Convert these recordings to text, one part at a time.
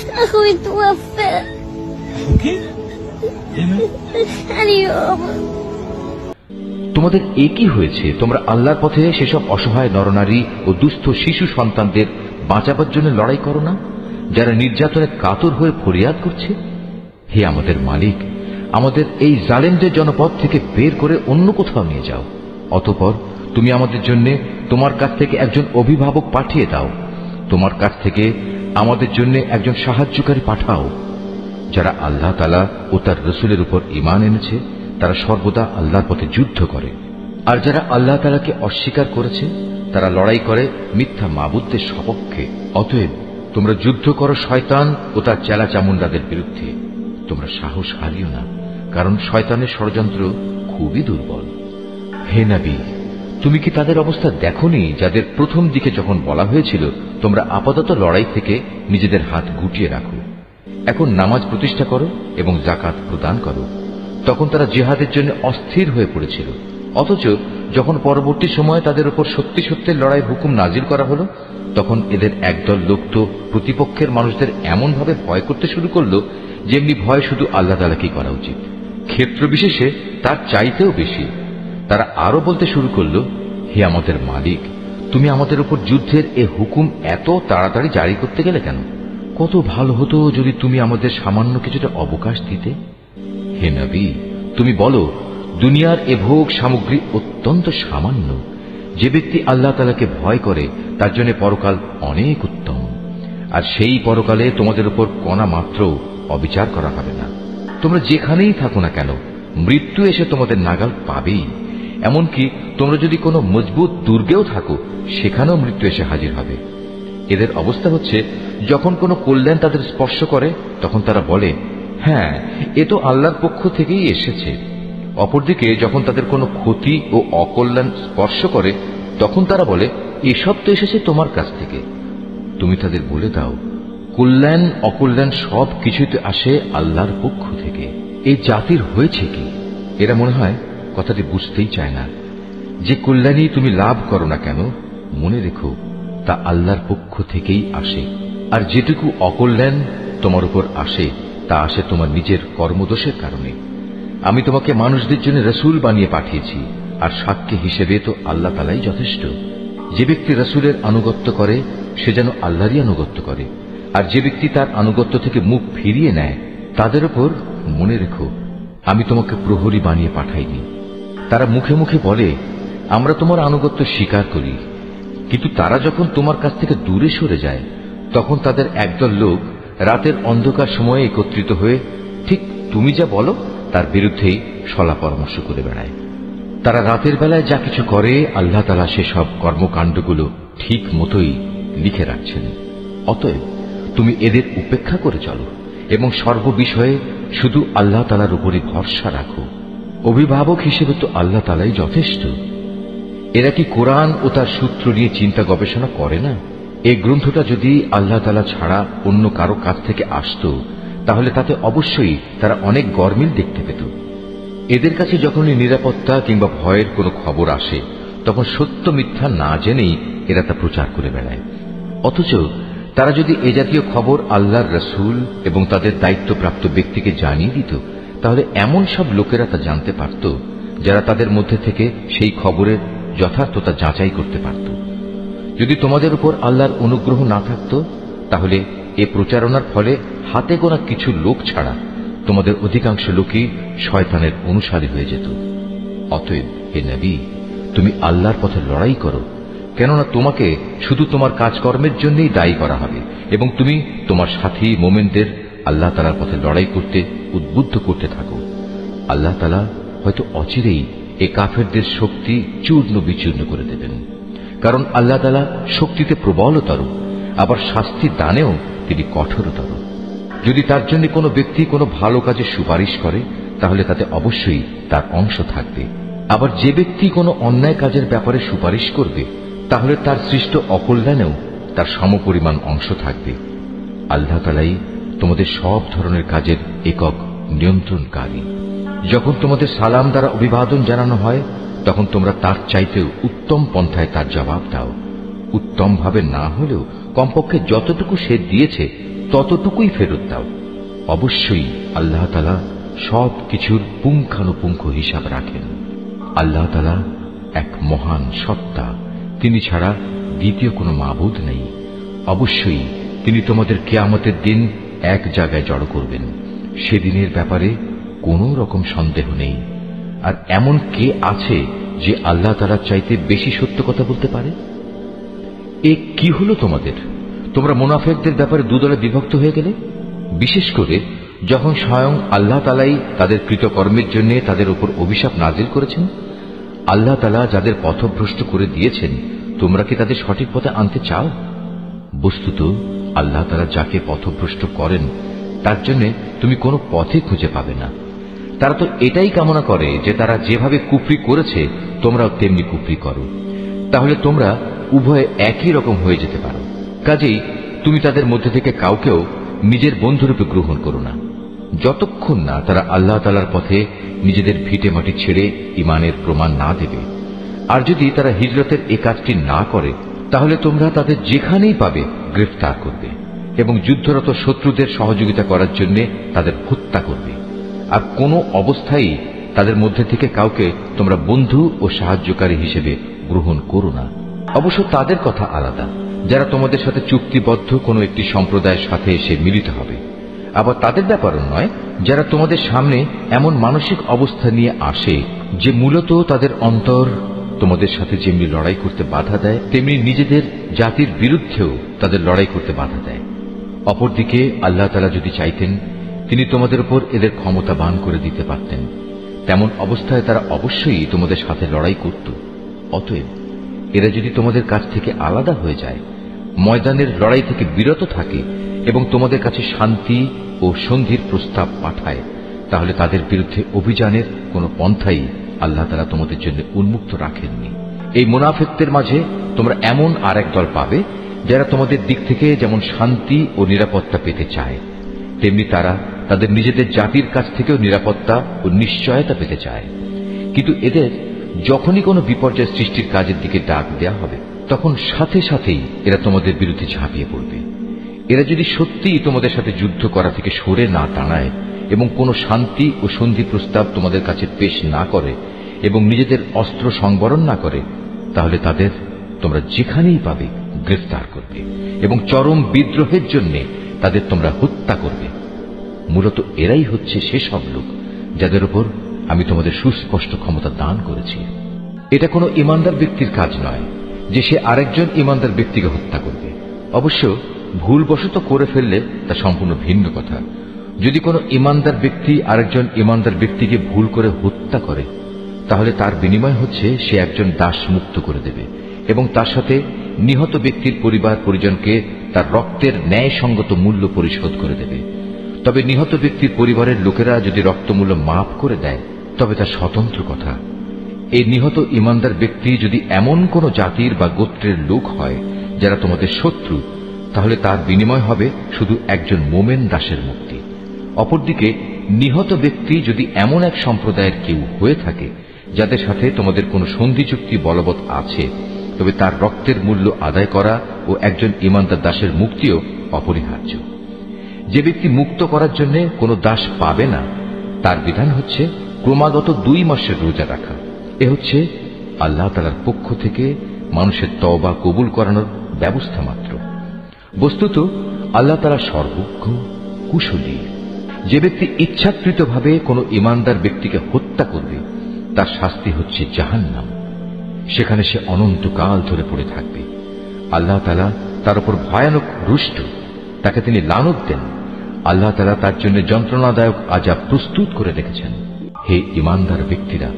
أخوي توفى اليوم। তোমাদের একই হয়েছে, তোমরা আল্লাহর পথে সেসব অসহায় নরনারী ও দুস্থ শিশু সন্তানদের বাঁচাবার জন্য লড়াই করো না, যারা নির্যাতনে কাতর হয়ে ফরিয়াদ করছে। হে আমাদের মালিক, আমাদের এই জালেমদের জনপদ থেকে বের করে অন্য কোথাও নিয়ে যাও। অতঃপর তুমি আমাদের জন্য তোমার কাছ থেকে একজন অভিভাবক পাঠিয়ে দাও, তোমার কাছ থেকে আমাদের জন্য একজন সাহায্যকারী পাঠাও। যারা আল্লাহ তাআলা ও তার রসুলের উপর ঈমান এনেছে তারা সর্বদা আল্লাহর পথে যুদ্ধ করে, আর যারা আল্লাহ তাআলাকে অস্বীকার করেছে তারা লড়াই করে মিথ্যা মাবুদদের সপক্ষে। অতএব তোমরা যুদ্ধ করো শয়তান ও তার চেলা চামুন্ডাদের বিরুদ্ধে। তোমরা সাহস হারিও না, কারণ শয়তানের ষড়যন্ত্র খুবই দুর্বল। হে নবী, তুমি কি তাদের অবস্থা দেখোনি যাদের প্রথম দিকে যখন বলা হয়েছিল তোমরা আপাতত লড়াই থেকে নিজেদের হাত গুটিয়ে রাখো, এখন নামাজ প্রতিষ্ঠা করো এবং যাকাত প্রদান করো। তখন তারা জিহাদের জন্য অস্থির হয়ে পড়েছিল, অথচ যখন পরবর্তী সময়ে তাদের উপর সত্যি সত্যের লড়াই হুকুম নাজিল করা হলো তখন এদের একদল লোক তো প্রতিপক্ষের মানুষদের এমন ভাবে ভয় করতে শুরু করলো যেমনি ভয় শুধু আল্লাহ তাআলাকেই করা উচিত, ক্ষেত্র বিশেষে তার চাইতেও বেশি। তারা আরো বলতে শুরু করলো, হে আমাদের মালিক, তুমি আমাদের উপর যুদ্ধের এ হুকুম এত তাড়াতাড়ি জারি করতে গেলে কেন? কত ভালো হতো যদি তুমি আমাদের সামান্য কিছুটা অবকাশ দিতে। হে নবী, তুমি বলো, দুনিয়ার এ ভোগ সামগ্রী অত্যন্ত সামান্য। যে ব্যক্তি আল্লাহ তাআলাকে ভয় করে তার জন্য পরকাল অনেক উত্তম, আর সেই পরকালে তোমাদের উপর কণা মাত্র অবিচার করা হবে না। তোমরা যেখানেই থাকো না কেন মৃত্যু এসে তোমাদের নাগাল পাবেই। এমনকি তোমরা যদি কোনো মজবুত দুর্গেও থাকো সেখানেও মৃত্যু এসে হাজির হবে। এদের অবস্থা হচ্ছে, যখন কোনো কল্যাণ তাদের স্পর্শ করে তখন তারা বলে, হ্যাঁ, এ তো আল্লাহর পক্ষ থেকেই এসেছে। অপরদিকে যখন তাদের কোনো ক্ষতি ও অকল্যাণ স্পর্শ করে তখন তারা বলে, এসব তো এসেছে তোমার কাছ থেকে। তুমি তাদের বলে দাও, কল্যাণ অকল্যাণ সব কিছুতে আসে আল্লাহর পক্ষ থেকে। এই জাতির হয়েছে কি? এরা মনে হয় কথাটি বুঝতেই চায় না। যে কল্যাণই তুমি লাভ করো না কেন মনে রেখো তা আল্লাহর পক্ষ থেকেই আসে, আর যেটুকু অকল্যাণ তোমার উপর আসে তা আসে তোমার নিজের কর্মদোষের কারণে। আমি তোমাকে মানুষদের জন্য রসুল বানিয়ে পাঠিয়েছি, আর সাক্ষী হিসেবে তো আল্লাহ তাআলাই যথেষ্ট। যে ব্যক্তি রসুলের আনুগত্য করে সে যেন আল্লাহরই আনুগত্য করে, আর যে ব্যক্তি তার আনুগত্য থেকে মুখ ফিরিয়ে নেয় তাদের উপর মনে রেখো আমি তোমাকে প্রহরী বানিয়ে পাঠাইনি। তারা মুখে মুখে বলে, আমরা তোমার আনুগত্য স্বীকার করি, কিন্তু তারা যখন তোমার কাছ থেকে দূরে সরে যায় তখন তাদের একদল লোক রাতের অন্ধকার সময়ে একত্রিত হয়ে ঠিক তুমি যা বলো তার বিরুদ্ধেই সলা পরামর্শ করে বেড়ায়। তারা রাতের বেলায় যা কিছু করে আল্লাহ তাআলা সেসব কর্মকাণ্ডগুলো ঠিক মতোই লিখে রাখছেন। অতএব তুমি এদের উপেক্ষা করে চলো এবং সর্ববিষয়ে শুধু আল্লাহ তাআলার উপরই ভরসা রাখো। অভিভাবক হিসেবে তো আল্লাহ তাআলাই যথেষ্ট। এরা কি কোরআন ও তার সূত্র নিয়ে চিন্তা গবেষণা করে না? এই গ্রন্থটা যদি আল্লাহ তাআলা ছাড়া অন্য কারো কাছ থেকে আসত তাহলে তাতে অবশ্যই তারা অনেক গরমিল দেখতে পেত। এদের কাছে যখনই নিরাপত্তা কিংবা ভয়ের কোনো খবর আসে তখন সত্য মিথ্যা না জেনেই এরা তা প্রচার করে বেড়ায়। অথচ তারা যদি এ জাতীয় খবর আল্লাহর রসুল এবং তাদের দায়িত্বপ্রাপ্ত ব্যক্তিকে জানিয়ে দিত তাহলে এমন সব লোকেরা তা জানতে পারত যারা তাদের মধ্যে থেকে সেই খবরের যথার্থতা যাচাই করতে পারত। যদি তোমাদের উপর আল্লাহর অনুগ্রহ না থাকত তাহলে এ প্রচারণার ফলে হাতে গোনা কিছু লোক ছাড়া তোমাদের অধিকাংশ লোকই শয়তানের অনুসারী হয়ে যেত। অতএব হে নবী, তুমি আল্লাহর পথে লড়াই করো, কেননা তোমাকে শুধু তোমার কাজকর্মের জন্যই দায়ী করা হবে এবং তুমি তোমার সাথী মোমেনদের আল্লাহ তাআলার পথে লড়াই করতে উদ্বুদ্ধ করতে থাকো। আল্লাহ তাআলা হয়তো অচিরেই এ কাফেরদের শক্তি চূর্ণ বিচূর্ণ করে দেবেন, কারণ আল্লাহ তাআলা শক্তিতে প্রবলতর, আবার শাস্তি দানেও তিনি কঠোরতর। যদি তার জন্য কোনো ব্যক্তি কোনো ভালো কাজে সুপারিশ করে তাহলে তাতে অবশ্যই তার অংশ থাকবে, আবার যে ব্যক্তি কোনো অন্যায় কাজের ব্যাপারে সুপারিশ করবে তাহলে তার সৃষ্ট অকল্যাণেও তার সমপরিমাণ অংশ থাকবে। আল্লাহ তাআলাই তোমাদের সব ধরনের কাজের একক নিয়ন্ত্রণকারী। যখন তোমাদের সালাম দ্বারা অভিবাদন জানানো হয় তখন তোমরা তার চাইতেও উত্তম পন্থায় তার জবাব দাও। উত্তম ভাবে না হলেও কমপক্ষে যতটুকু সে দিয়েছে ততটুকুই ফেরত দাও। অবশ্যই আল্লাহ তাআলা সব কিছুর পুঙ্খানুপুঙ্খ হিসাব রাখেন। আল্লাহ তাআলা এক মহান সত্তা, তিনি ছাড়া দ্বিতীয় কোনো মাবুদ নেই। অবশ্যই তিনি তোমাদের কিয়ামতের দিন এক জায়গায় জড়ো করবেন। সেদিনের ব্যাপারে কোনো রকম সন্দেহ নেই। আর এমন কে আছে যে আল্লাহ তাআলার চাইতে বেশি সত্য কথা বলতে পারে? এ কি হলো তোমাদের? তোমরা মুনাফিকদের ব্যাপারে দুদলে বিভক্ত হয়ে গেলে, বিশেষ করে যখন স্বয়ং আল্লাহ তাআলাই তাদের কৃতকর্মের জন্য তাদের উপর অভিশাপ নাজিল করেছেন। আল্লাহ তাআলা যাদের পথভ্রষ্ট করে দিয়েছেন, তোমরা কি তাদের সঠিক পথে আনতে চাও? বস্তুত আল্লাহ তাআলা যাকে পথভ্রষ্ট করেন তার জন্য তুমি কোনো পথে খুঁজে পাবে না। তারা তো এটাই কামনা করে যে তারা যেভাবে কুফরি করেছে তোমরাও তেমনি কুফরি করো, তাহলে তোমরা উভয়ে একই রকম হয়ে যেতে পারো। কাজেই তুমি তাদের মধ্যে থেকে কাউকেও নিজের বন্ধুরূপে গ্রহণ করো না, যতক্ষণ না তারা আল্লাহ তাআলার পথে নিজেদের ভিটে মাটি ছেড়ে ঈমানের প্রমাণ না দেবে। আর যদি তারা হিজরতের এই কাজটি না করে, তাহলে তোমরা তাদের যেখানেই পাবে গ্রেফতার করবে এবং যুদ্ধরত শত্রুদের সহযোগিতা করার জন্য তাদের হত্যা করবে। আর কোনো অবস্থায় তাদের মধ্যে থেকে কাউকে তোমরা বন্ধু ও সাহায্যকারী হিসেবে গ্রহণ করো না। অবশ্য তাদের কথা আলাদা, যারা তোমাদের সাথে চুক্তিবদ্ধ কোনো একটি সম্প্রদায়ের সাথে এসে মিলিত হবে। আবার তাদের ব্যাপারও নয়, যারা তোমাদের সামনে এমন মানসিক অবস্থা নিয়ে আসে যে মূলত তাদের অন্তর তোমাদের সাথে যেমনি লড়াই করতে বাধা দেয়, তেমনি নিজেদের জাতির বিরুদ্ধেও তাদের লড়াই করতে বাধা দেয়। অপরদিকে আল্লাহ তাআলা যদি চাইতেন, তিনি তোমাদের উপর এদের ক্ষমতাবান করে দিতে পারতেন। তেমন অবস্থায় তারা অবশ্যই তোমাদের সাথে লড়াই করত। অতএব এরা যদি তোমাদের কাছ থেকে আলাদা হয়ে যায়, ময়দানের লড়াই থেকে বিরত থাকে এবং তোমাদের কাছে শান্তি ও সন্ধির প্রস্তাব পাঠায়, তাহলে তাদের বিরুদ্ধে অভিযানের কোনো পন্থাই আল্লাহ তাআলা তোমাদের জন্য উন্মুক্ত রাখেননি। এই মুনাফিকদের মাঝে তোমরা এমন আর এক দল পাবে, যারা তোমাদের দিক থেকে যেমন শান্তি ও নিরাপত্তা পেতে চায়, তেমনি তারা তাদের নিজেদের জাতির কাছ থেকেও নিরাপত্তা ও নিশ্চয়তা পেতে চায়। কিন্তু এদের যখনই কোনো বিপর্যয় সৃষ্টির কাজের দিকে ডাক দেয়া হবে, তখন সাথে সাথেই এরা তোমাদের বিরুদ্ধে ঝাঁপিয়ে পড়বে। এরা যদি সত্যিই তোমাদের সাথে যুদ্ধ করা থেকে সরে না দাঁড়ায় এবং কোনো শান্তি ও সন্ধি প্রস্তাব তোমাদের কাছে পেশ না করে এবং নিজেদের অস্ত্র সংবরণ না করে, তাহলে তাদের তোমরা যেখানেই পাবে গ্রেফতার করবে এবং চরম বিদ্রোহের জন্য তাদের তোমরা হত্যা করবে। মূলত এরাই হচ্ছে সেসব লোক যাদের উপর আমি তোমাদের সুস্পষ্ট ক্ষমতা দান করেছি। এটা কোনো ইমানদার ব্যক্তির কাজ নয় যে সে আরেকজন ইমানদার ব্যক্তিকে হত্যা করবে। অবশ্য ভুলবশত করে ফেললে তা সম্পূর্ণ ভিন্ন কথা। যদি কোনো ইমানদার ব্যক্তি আরেকজন ইমানদার ব্যক্তিকে ভুল করে হত্যা করে, তাহলে তার বিনিময় হচ্ছে সে একজন দাস মুক্ত করে দেবে এবং তার সাথে নিহত ব্যক্তির পরিবার পরিজনকে তার রক্তের ন্যায়সঙ্গত মূল্য পরিশোধ করে দেবে। তবে নিহত ব্যক্তির পরিবারের লোকেরা যদি রক্তমূল্য মাফ করে দেয়, তবে তা স্বতন্ত্র কথা। এই নিহত ইমানদার ব্যক্তি যদি এমন কোন জাতির বা গোত্রের লোক হয় যারা তোমাদের শত্রু, তাহলে তার বিনিময় হবে শুধু একজন মোমেন দাসের মুক্তি। অপরদিকে নিহত ব্যক্তি যদি এমন এক সম্প্রদায়ের কেউ হয়ে থাকে যাদের সাথে তোমাদের কোনো সন্ধি চুক্তি বলবৎ আছে, তবে তার রক্তের মূল্য আদায় করা ও একজন ইমানদার দাসের মুক্তিও অপরিহার্য। যে ব্যক্তি মুক্ত করার জন্য কোনো দাস পাবে না, তার বিধান হচ্ছে ক্রমাগত 2 মাসের রোজা রাখা। এ হচ্ছে আল্লাহ তাআলার পক্ষ থেকে মানুষের তওবা কবুল করানোর ব্যবস্থা মাত্র। বস্তুত আল্লাহ তাআলা সর্বজ্ঞ, কুশলী। যে ব্যক্তি ইচ্ছাকৃতভাবে কোনো ইমানদার ব্যক্তিকে হত্যা করবে, তার শাস্তি হচ্ছে জাহান্নাম। সেখানে সে অনন্তকাল ধরে পড়ে থাকবে। আল্লাহ তাআলা তার উপর ভয়ানক রুষ্ট, তাকে তিনি লানত দেন। আল্লাহ তাআলা তার জন্য যন্ত্রণাদায়ক আযাব প্রস্তুত করে রেখেছেন। হে ইমানদার ব্যক্তিরা,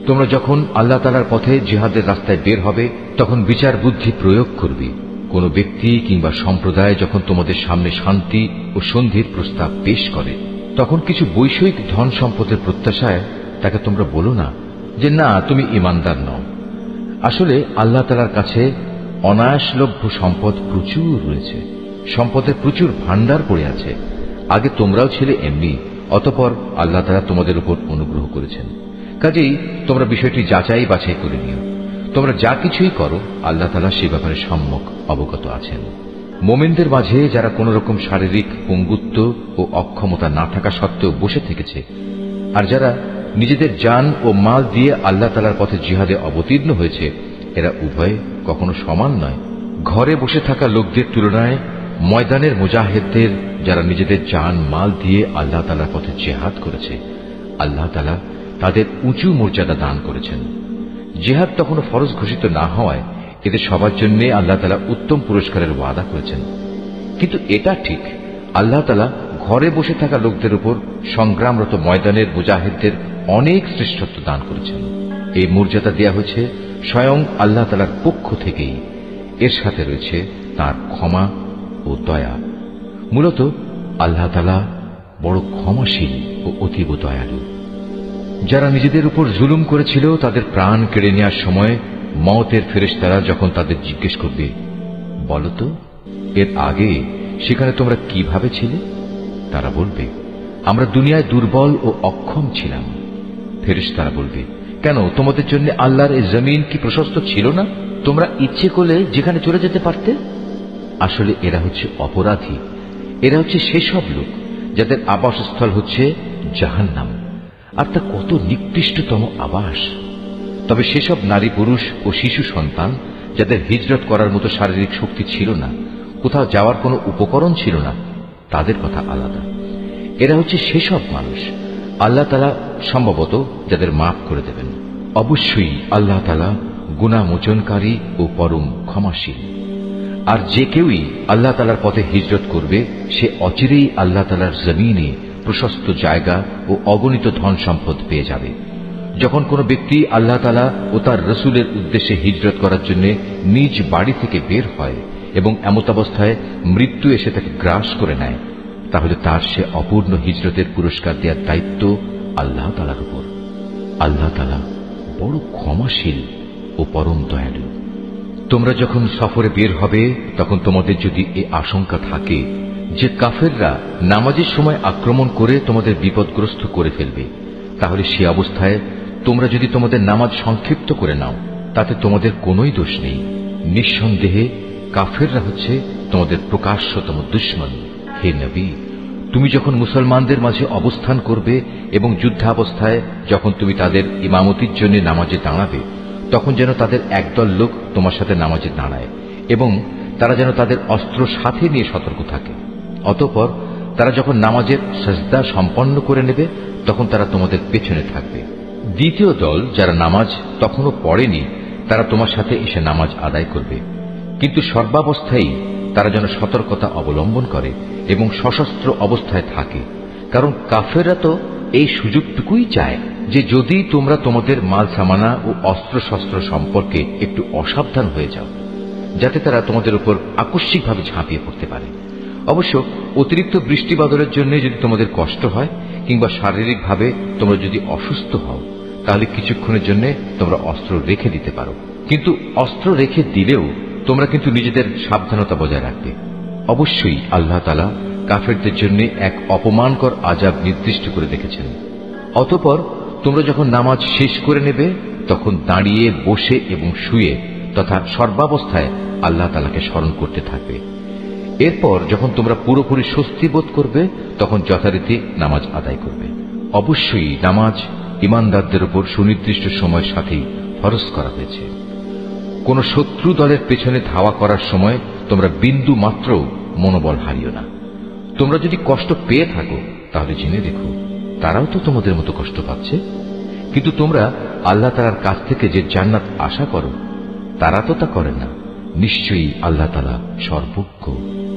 তোমরা যখন আল্লাহ তাআলার পথে জিহাদের রাস্তায় বের হবে, তখন বিচার বুদ্ধি প্রয়োগ করবে। কোন ব্যক্তি কিংবা সম্প্রদায় যখন তোমাদের সামনে শান্তি ও সন্ধির প্রস্তাব পেশ করে, তখন কিছু বৈষয়িক ধন সম্পদের প্রত্যাশায় তাকে তোমরা বলো না যে না, তুমি ইমানদার নও। আসলে আল্লাহ তাআলার কাছে অনায়াসলভ্য সম্পদ প্রচুর রয়েছে, সম্পদের প্রচুর ভান্ডার পড়ে আছে। আগে তোমরাও ছিলে এমনি, অতঃপর আল্লাহ তাআলা তোমাদের উপর অনুগ্রহ করেছেন। কাজেই তোমরা বিষয়টি যাচাই বাছাই করে নিও। তোমরা যা কিছুই করো, আল্লাহ তাআলা সে ব্যাপারে সম্যক অবগত আছেন। মোমেনদের মাঝে যারা কোন রকম শারীরিক পঙ্গুত্ব ও অক্ষমতা না থাকা সত্ত্বেও বসে থেকেছে, আর যারা নিজেদের জান ও মাল দিয়ে আল্লাহ তাআলার পথে জিহাদে অবতীর্ণ হয়েছে, এরা উভয়ে কখনো সমান নয়। ঘরে বসে থাকা লোকদের তুলনায় ময়দানের মুজাহিদদের যারা নিজেদের জান মাল দিয়ে আল্লাহ তাআলার পথে জিহাদ করেছে, আল্লাহ তাআলা তাদের উঁচু মর্যাদা দান করেছেন। জিহাদ তখনও ফরজ ঘোষিত না হওয়ায় এদের সবার জন্য আল্লাহ তাআলা উত্তম পুরস্কারের ওয়াদা করেছেন। কিন্তু এটা ঠিক, আল্লাহ তাআলা ঘরে বসে থাকা লোকদের উপর সংগ্রামরত ময়দানের মুজাহিদদের অনেক শ্রেষ্ঠত্ব দান করেছেন। এই মর্যাদা দেয়া হয়েছে স্বয়ং আল্লাহ তাআলার পক্ষ থেকেই। এর সাথে রয়েছে তার ক্ষমা ও দয়া। মূলত আল্লাহ তাআলা বড় ক্ষমাশীল ও অতীব দয়ালু। যারা নিজেদের উপর জুলুম করেছিল তাদের প্রাণ কেড়ে নেওয়ার সময় মওতের ফেরেশতারা যখন তাদের জিজ্ঞেস করবে, বলতো এর আগে সেখানে তোমরা কিভাবে ছিলে? তারা বলবে, আমরা দুনিয়ায় দুর্বল ও অক্ষম ছিলাম। ফেরেশতারা বলবে, কেন তোমাদের জন্য আল্লাহর এই জমিন কি প্রশস্ত ছিল না? তোমরা ইচ্ছে করলে যেখানে চলে যেতে পারতে। আসলে এরা হচ্ছে অপরাধী। এরা হচ্ছে সেসব লোক যাদের আবাসস্থল হচ্ছে জাহান্নাম, আর তা কত নিকৃষ্টতম আবাস। তবে সেসব নারী পুরুষ ও শিশু সন্তান যাদের হিজরত করার মতো শারীরিক শক্তি ছিল না, কোথাও যাওয়ার কোনো উপকরণ ছিল না, তাদের কথা আলাদা। এরা হচ্ছে সেসব মানুষ আল্লাহ তাআলা সম্ভবত যাদের মাফ করে দেবেন। অবশ্যই আল্লাহ তাআলা গুনাহ মোচনকারী ও পরম ক্ষমাশীল। আর যে কেউই আল্লাহ তাআলার পথে হিজরত করবে সে অচিরেই আল্লাহ তাআলার জমিনে প্রশস্ত জায়গা ও অগণিত ধন সম্পদ পেয়ে যাবে। যখন কোনো ব্যক্তি আল্লাহ তাআলা ও তার রাসূলের উদ্দেশ্যে হিজরত করার জন্য নিজ বাড়ি থেকে বের হয় এবং এমতাবস্থায় মৃত্যু এসে তাকে গ্রাস করে নেয়, তাহলে তার সে অপূর্ণ হিজরতের পুরস্কার দেওয়ার দায়িত্ব আল্লাহ তাআলার উপর। আল্লাহ তাআলা বড় ক্ষমাশীল ও পরম দয়ালু। তোমরা যখন সফরে বের হবে তখন তোমাদের যদি এ আশঙ্কা থাকে যে কাফেররা নামাজের সময় আক্রমণ করে তোমাদের বিপদগ্রস্ত করে ফেলবে, তাহলে সে অবস্থায় তোমরা যদি তোমাদের নামাজ সংক্ষিপ্ত করে নাও তাতে তোমাদের কোনোই দোষ নেই। নিঃসন্দেহে কাফেররা হচ্ছে তোমাদের প্রকাশ্যতম দুশমন। হে নবী, তুমি যখন মুসলমানদের মাঝে অবস্থান করবে এবং যুদ্ধাবস্থায় যখন তুমি তাদের ইমামতির জন্য নামাজে দাঁড়াবে, তখন যেন তাদের একদল লোক তোমার সাথে নামাজে দাঁড়ায় এবং তারা যেন তাদের অস্ত্র সাথে নিয়ে সতর্ক থাকে। অতঃপর তারা যখন নামাজের সাজদা সম্পন্ন করে নেবে তখন তারা তোমাদের পেছনে থাকবে। দ্বিতীয় দল যারা নামাজ তখনও পড়েনি তারা তোমার সাথে এসে নামাজ আদায় করবে, কিন্তু সর্বাবস্থায় তারা যেন সতর্কতা অবলম্বন করে এবং সশস্ত্র অবস্থায় থাকে। কারণ কাফেররা তো এই সুযোগটুকুই চায় যে যদি তোমরা তোমাদের মাল সামানা ও অস্ত্রশস্ত্র সম্পর্কে একটু অসাবধান হয়ে যাও, যাতে তারা তোমাদের উপর আকস্মিকভাবে ঝাঁপিয়ে পড়তে পারে। অবশ্য অতিরিক্ত বৃষ্টি বাদলের জন্য যদি তোমাদের কষ্ট হয় কিংবা শারীরিকভাবে তোমরা যদি অসুস্থ হও, তাহলে কিছুক্ষণের জন্য তোমরা অস্ত্র রেখে দিতে পারো। কিন্তু অস্ত্র রেখে দিলেও তোমরা কিন্তু নিজেদের সাবধানতা বজায় রাখবে। অবশ্যই আল্লাহ তাআলা কাফেরদের জন্য এক অপমানকর আযাব নির্দিষ্ট করে রেখেছেন। অতঃপর তোমরা যখন নামাজ শেষ করে নেবে তখন দাঁড়িয়ে, বসে এবং শুয়ে তথা সর্বাবস্থায় আল্লাহ তাআলাকে স্মরণ করতে থাকবে। এরপর যখন তোমরা পুরোপুরি স্বস্তি বোধ করবে তখন যথারীতি নামাজ আদায় করবে। অবশ্যই নামাজ ঈমানদারদের উপর সুনির্দিষ্ট সময়ের সাথেই ফরজ করা হয়েছে। কোন শত্রু দলের পেছনে ধাওয়া করার সময় তোমরা বিন্দু মাত্র মনোবল হারিও না। তোমরা যদি কষ্ট পেয়ে থাকো তাহলে জেনে দেখো তারাও তো তোমাদের মতো কষ্ট পাচ্ছে, কিন্তু তোমরা আল্লাহ তাআলার কাছ থেকে যে জান্নাত আশা করো তারা তো তা করে না। নিশ্চয়ই আল্লাহ তাআলা সর্বজ্ঞ,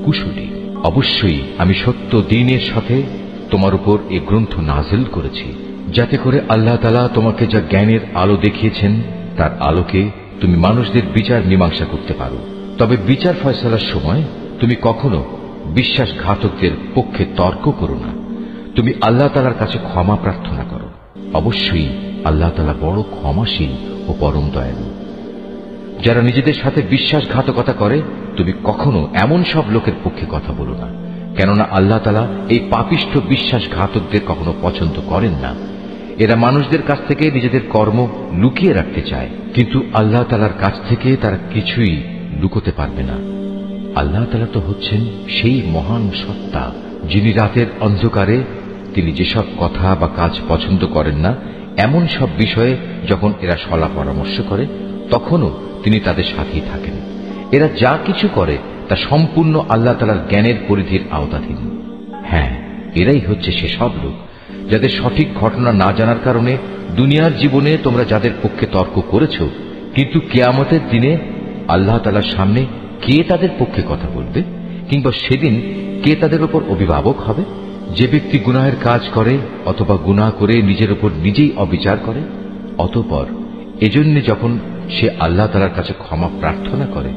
কুশলী। অবশ্যই আমি সত্য দ্বীনের সাথে তোমার উপর এই গ্রন্থ নাজিল করেছি, যাতে করে আল্লাহ তাআলা তোমাকে যা জ্ঞানের আলো দেখিয়েছেন তার আলোকে তুমি মানুষদের বিচার মীমাংসা করতে পারো। তবে বিচার ফয়সালার সময় তুমি কখনো বিশ্বাসঘাতকদের পক্ষে তর্ক করো না। তুমি আল্লাহ তাআলার কাছে ক্ষমা প্রার্থনা করো। অবশ্যই আল্লাহ তাআলা বড় ক্ষমাশীল ও পরম দয়ালু। যারা নিজেদের সাথে বিশ্বাসঘাতকতা করে তুমি কখনো এমন সব লোকের পক্ষে কথা বলো না, কেননা আল্লাহ তাআলা এই পাপিষ্ঠ বিশ্বাসঘাতকদের কখনো পছন্দ করেন না। এরা মানুষদের কাছ থেকে নিজেদের কর্ম লুকিয়ে রাখতে চায়, কিন্তু আল্লাহ তাআলার কাছ থেকে তারা কিছুই লুকোতে পারবে না। আল্লাহ তাআলা তো হচ্ছেন সেই মহান সত্তা, যিনি রাতের অন্ধকারে তিনি যেসব কথা বা কাজ পছন্দ করেন না এমন সব বিষয়ে যখন এরা সলা পরামর্শ করে তখনও তিনি তাদের সাথেই থাকেন। এরা যা কিছু করে তা সম্পূর্ণ আল্লাহ তাআলার জ্ঞানের পরিধির আওতাধীন। হ্যাঁ, এরাই হচ্ছে সেসব লোক যাদের সঠিক ঘটনা না জানার কারণে দুনিয়ার জীবনে তোমরা যাদের পক্ষে তর্ক করেছ, কিন্তু কিয়ামতের দিনে আল্লাহ তাআলার সামনে কে তাদের পক্ষে কথা বলবে, কিংবা সেদিন কে তাদের উপর অভিভাবক হবে? যে ব্যক্তি গুনাহের কাজ করে অথবা গুনাহ করে নিজের উপর নিজেই অবিচার করে, অতঃপর এজন্য যখন সে আল্লাহ তাআলার কাছে ক্ষমা প্রার্থনা করে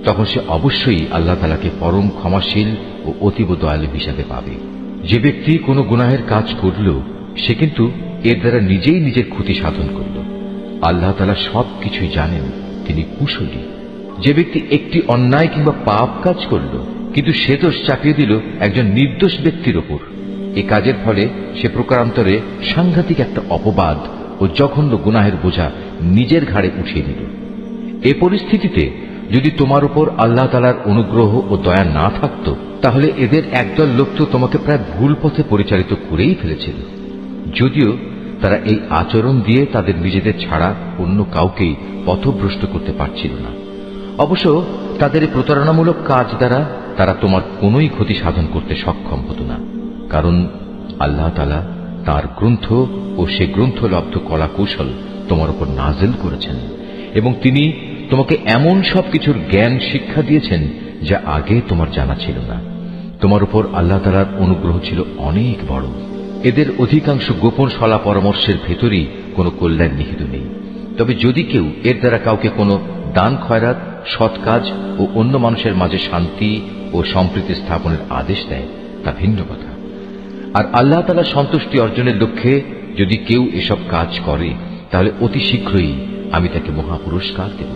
তখন সে অবশ্যই আল্লাহ তাআলাকে পরম ক্ষমাশীল ও অতীব দয়ালু হিসাবে পাবে। যে ব্যক্তি কোনো গুনাহের কাজ করল সে কিন্তু এর দ্বারা নিজেই নিজের ক্ষতি সাধন করল। আল্লাহ তাআলা সবকিছুই জানেন, তিনি কুশলী। যে ব্যক্তি একটি অন্যায় কিংবা পাপ কাজ করল কিন্তু সে দোষ চাপিয়ে দিল একজন নির্দোষ ব্যক্তির ওপর, এ কাজের ফলে সে প্রকারান্তরে সাংঘাতিক একটা অপবাদ ও জঘন্য গুনাহের বোঝা নিজের ঘাড়ে উঠিয়ে নিল। এ পরিস্থিতিতে যদি তোমার উপর আল্লাহ তাআলার অনুগ্রহ ও দয়া না থাকত তাহলে এদের একদল লোক তো তোমাকে প্রায় ভুল পথে পরিচালিত করেই ফেলেছিল, যদিও তারা এই আচরণ দিয়ে তাদের নিজেদের ছাড়া অন্য কাউকেই পথভ্রষ্ট করতে পারছিল না। অবশ্য তাদের এই প্রতারণামূলক কাজ দ্বারা তারা তোমার কোনোই ক্ষতি সাধন করতে সক্ষম হতো না, কারণ আল্লাহ তাআলা তাঁর গ্রন্থ ও সে গ্রন্থলব্ধ কলা কৌশল তোমার উপর নাযিল করেছেন এবং তিনি তোমাকে এমন সব কিছুর জ্ঞান শিক্ষা দিয়েছেন যা আগে তোমার জানা ছিল না। তোমার উপর আল্লাহ তাআলার অনুগ্রহ ছিল অনেক বড়। এদের অধিকাংশ গোপন সলা পরামর্শের ভেতরই কোনো কল্যাণ নিহিত নেই। তবে যদি কেউ এর দ্বারা কাউকে কোনো দান খয়রাত, সৎ কাজ ও অন্য মানুষের মাঝে শান্তি ও সম্প্রীতি স্থাপনের আদেশ দেয় তা ভিন্ন কথা। আর আল্লাহ তাআলার সন্তুষ্টি অর্জনের লক্ষ্যে যদি কেউ এসব কাজ করে তাহলে অতি শীঘ্রই আমি তাকে মহা পুরস্কার দেব।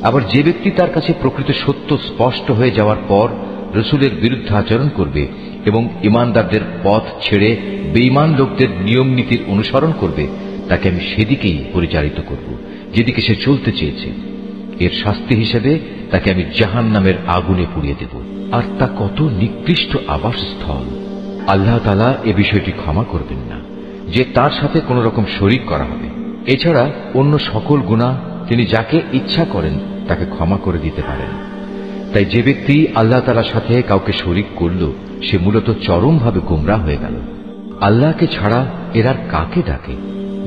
আবার যে ব্যক্তি তার কাছে প্রকৃত সত্য স্পষ্ট হয়ে যাওয়ার পর রসুলের বিরুদ্ধে আচরণ করবে এবং ইমানদারদের পথ ছেড়ে বেঈমান লোকদের নিয়ম নীতির অনুসরণ করবে, তাকে আমি সেদিকেই পরিচালিত করব যেদিকে সে চলতে চেয়েছে। এর শাস্তি হিসেবে তাকে আমি জাহান্নামের আগুনে পুড়িয়ে দেব, আর তা কত নিকৃষ্ট আবাসস্থল। আল্লাহ তাআলা এ বিষয়টি ক্ষমা করবেন না যে তার সাথে কোন রকম শরীক করা হবে। এছাড়া অন্য সকল গুনাহ তিনি যাকে ইচ্ছা করেন তাকে ক্ষমা করে দিতে পারেন। তাই যে ব্যক্তি আল্লাহ তাআলার সাথে কাউকে শরীক করল সে মূলত চরমভাবে গোমরাহ হয়ে গেল। আল্লাহকে ছাড়া এরা কাকে ডাকে?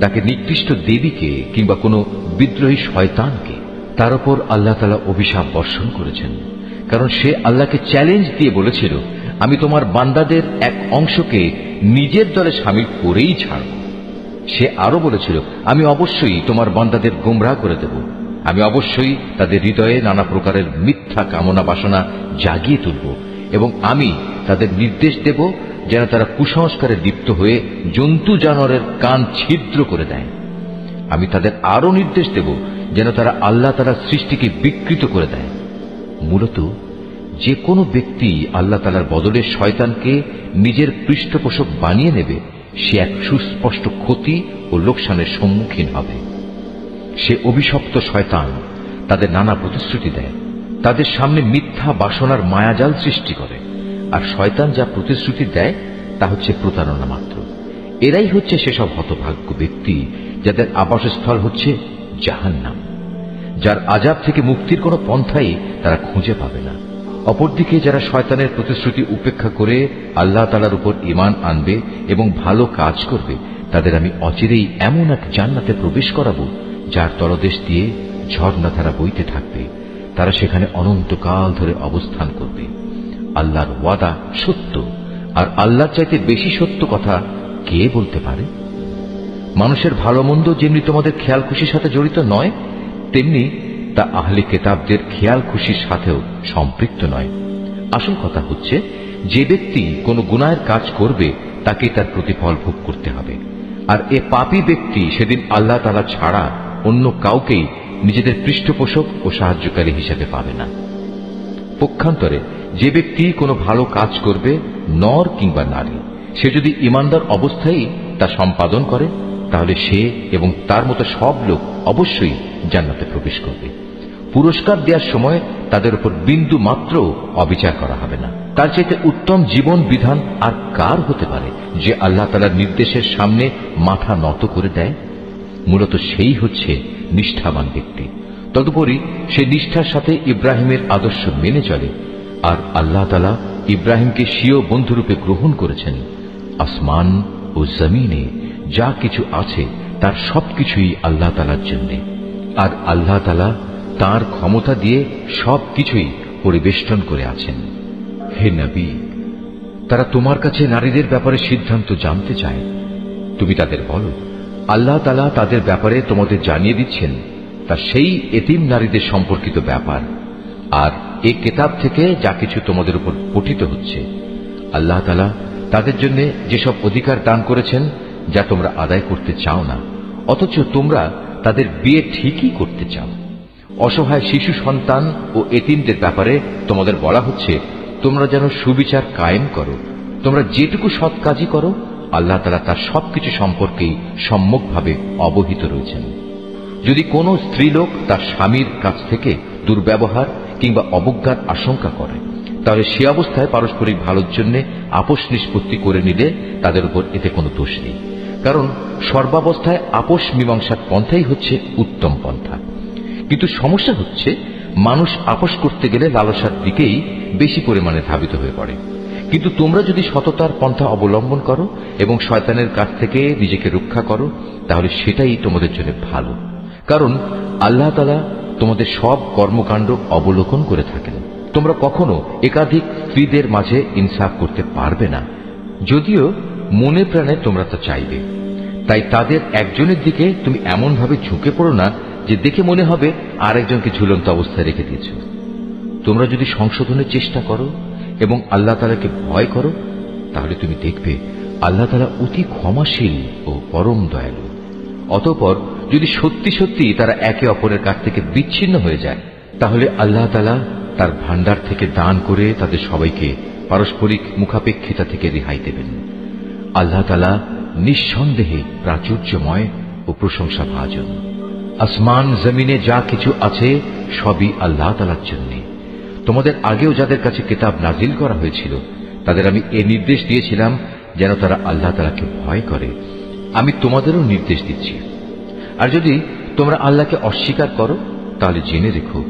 ডাকে নিকৃষ্ট দেবীকে কিংবা কোনো বিদ্রোহী শয়তানকে। তার উপর আল্লাহ তাআলা অভিশাপ বর্ষণ করেছেন, কারণ সে আল্লাহকে চ্যালেঞ্জ দিয়ে বলেছিল, আমি তোমার বান্দাদের এক অংশকে নিজের দলে শামিল করেই ছাড়ব। সে আরো বলেছিল, আমি অবশ্যই তোমার বান্দাদের গোমরাহ করে দেব, আমি অবশ্যই তাদের হৃদয়ে নানা প্রকারের মিথ্যা কামনা বাসনা জাগিয়ে তুলব এবং আমি তাদের নির্দেশ দেব যেন তারা কুসংস্কারে লিপ্ত হয়ে জন্তু জানোয়ারের কান ছিদ্র করে দেয়। আমি তাদের আরো নির্দেশ দেব যেন তারা আল্লাহ তাআলার সৃষ্টিকে বিকৃত করে দেয়। মূলত যে কোনো ব্যক্তি আল্লাহ তাআলার বদলে শয়তানকে নিজের পৃষ্ঠপোষক বানিয়ে নেবে সে এক সুস্পষ্ট ক্ষতি ও লোকসানের সম্মুখীন হবে। সে অভিশপ্ত শয়তান তাদের নানা প্রতিশ্রুতি দেয়, তাদের সামনে মিথ্যা বাসনার মায়াজাল সৃষ্টি করে, আর শয়তান যা প্রতিশ্রুতি দেয় তা হচ্ছে প্রতারণা মাত্র। এরাই হচ্ছে সেসব হতভাগ্য ব্যক্তি যাদের আবাসস্থল হচ্ছে জাহান্নাম, যার আযাব থেকে মুক্তির কোনো পন্থাই তারা খুঁজে পাবে না। অপরদিকে যারা শয়তানের প্রতিশ্রুতি উপেক্ষা করে আল্লাহ তাআলার উপর ঈমান আনবে এবং ভালো কাজ করবে তাদের আমি অচিরেই এমন এক জান্নাতে প্রবেশ করাবো যার তলদেশ দিয়ে ঝর্ণাধারা বইতে থাকবে। তারা সেখানে অনন্তকাল ধরে অবস্থান করবে। আল্লাহর ওয়াদা সত্য, আর আল্লাহর চাইতে বেশি সত্য কথা কে বলতে পারে? মানুষের ভালো মন্দ যেমনি তোমাদের খেয়াল খুশির সাথে জড়িত নয়, তেমনি তা আহলে কিতাবদের খেয়াল খুশির সাথেও সম্পৃক্ত নয়। আসল কথা হচ্ছে যে ব্যক্তি কোনো গুনাহের কাজ করবে তাকে তার প্রতিফল ভোগ করতে হবে, আর এ পাপী ব্যক্তি সেদিন আল্লাহ তাআলা ছাড়া অন্য কাউকেই নিজেদের পৃষ্ঠপোষক ও সাহায্যকারী হিসেবে পাবে না। পক্ষান্তরে যে ব্যক্তি কোনো ভালো কাজ করবে, নর কিংবা নারী, সে যদি ঈমানদার অবস্থায় তা সম্পাদন করে তাহলে সে এবং তার মতো সব লোক অবশ্যই জান্নাতে প্রবেশ করবে। পুরস্কার দেওয়ার সময় তাদের উপর বিন্দু মাত্র অবিচার করা হবে না। তার চাইতে উত্তম জীবন বিধান আর কার হতে পারে যে আল্লাহ তাআলার নির্দেশের সামনে মাথা নত করে দেয়? মূলত সেই হচ্ছে নিষ্ঠাবান ব্যক্তি। তদুপরি সে নিষ্ঠার সাথে ইব্রাহিমের আদর্শ মেনে চলে। আর আল্লাহ তাআলা ইব্রাহিমকে স্বীয় বন্ধুরূপে গ্রহণ করেছেন। আসমান ও জমিনে যা কিছু আছে তার সবকিছুই আল্লাহ তাআলার জন্য। আর আল্লাহ তাআলা তাঁর ক্ষমতা দিয়ে সবকিছুই পরিবেষ্টন করে আছেন। হে নবী, তারা তোমার কাছে নারীদের ব্যাপারে সিদ্ধান্ত জানতে চায়। তুমি তাদের বলো, আল্লাহ তাআলা তাদের ব্যাপারে তোমাদের জানিয়ে দিচ্ছেন তা সেই এতিম নারীদের সম্পর্কিত ব্যাপার। আর এই কিতাব থেকে যা কিছু তোমাদের উপর পঠিত হচ্ছে, আল্লাহ তাআলা তাদের জন্য যেসব অধিকার দান করেছেন যা তোমরা আদায় করতে চাও না, অথচ তোমরা তাদের বিয়ে ঠিকই করতে চাও। অসহায় শিশু সন্তান ও এতিমদের ব্যাপারে তোমাদের বলা হচ্ছে তোমরা যেন সুবিচার কায়েম করো। তোমরা যেটুকু সৎ কাজই করো, আল্লাহ তাআলা তার সবকিছু সম্পর্কেই সম্যকভাবে অবহিত রয়েছেন। যদি কোনো স্ত্রীলোক তার স্বামীর কাছ থেকে দুর্ব্যবহার কিংবা অবজ্ঞার আশঙ্কা করে, তাহলে সে অবস্থায় পারস্পরিক ভালোর জন্য আপোষ নিষ্পত্তি করে নিলে তাদের উপর এতে কোনো দোষ নেই। কারণ সর্বাবস্থায় আপোষ মীমাংসার পন্থাই হচ্ছে উত্তম পন্থা। কিন্তু সমস্যা হচ্ছে মানুষ আপোষ করতে গেলে লালসার দিকেই বেশি পরিমাণে ধাবিত হয়ে পড়ে। কিন্তু তোমরা যদি সততার পন্থা অবলম্বন করো এবং শয়তানের কাছ থেকে নিজেকে রক্ষা করো, তাহলে সেটাই তোমাদের জন্য ভালো। কারণ আল্লাহ তাআলা তোমাদের সব কর্মকাণ্ড অবলোকন করে থাকেন। তোমরা কখনো একাধিক স্ত্রীদের মাঝে ইনসাফ করতে পারবে না, যদিও মনে প্রাণে তোমরা তা চাইবে। তাই তাদের একজনের দিকে তুমি এমন ভাবে ঝুঁকে পড়ো না যে দেখে মনে হবে আরেকজনকে ঝুলন্ত অবস্থায় রেখে দিয়েছ। তোমরা যদি সংশোধনের চেষ্টা করো এবং আল্লাহ তাআলাকে ভয় করো, তাহলে তুমি দেখবে আল্লাহ তাআলা অতি ক্ষমাশীল ও পরম দয়ালু। অতঃপর যদি সত্যি সত্যি তারা একে অপরের কাছ থেকে বিচ্ছিন্ন হয়ে যায়, তাহলে আল্লাহ তাআলা তার ভান্ডার থেকে দান করে তাদের সবাইকে পারস্পরিক মুখাপেক্ষিতা থেকে রেহাই দেবেন। আল্লাহ তাআলা নিঃসন্দেহে প্রাচুর্যময় ও প্রশংসা ভাজন। আসমান জমিনে যা কিছু আছে সবই আল্লাহ তাআলার জন্য। তোমাদের আগেও যাদের কাছে কিতাব নাজিল করা হয়েছিল, তাদের আমি এ নির্দেশ দিয়েছিলাম যেন তারা আল্লাহ তাআলাকে ভয় করে। আমি তোমাদেরও নির্দেশ দিচ্ছি। আর যদি তোমরা আল্লাহকে অস্বীকার করো, তাহলে জেনে রেখো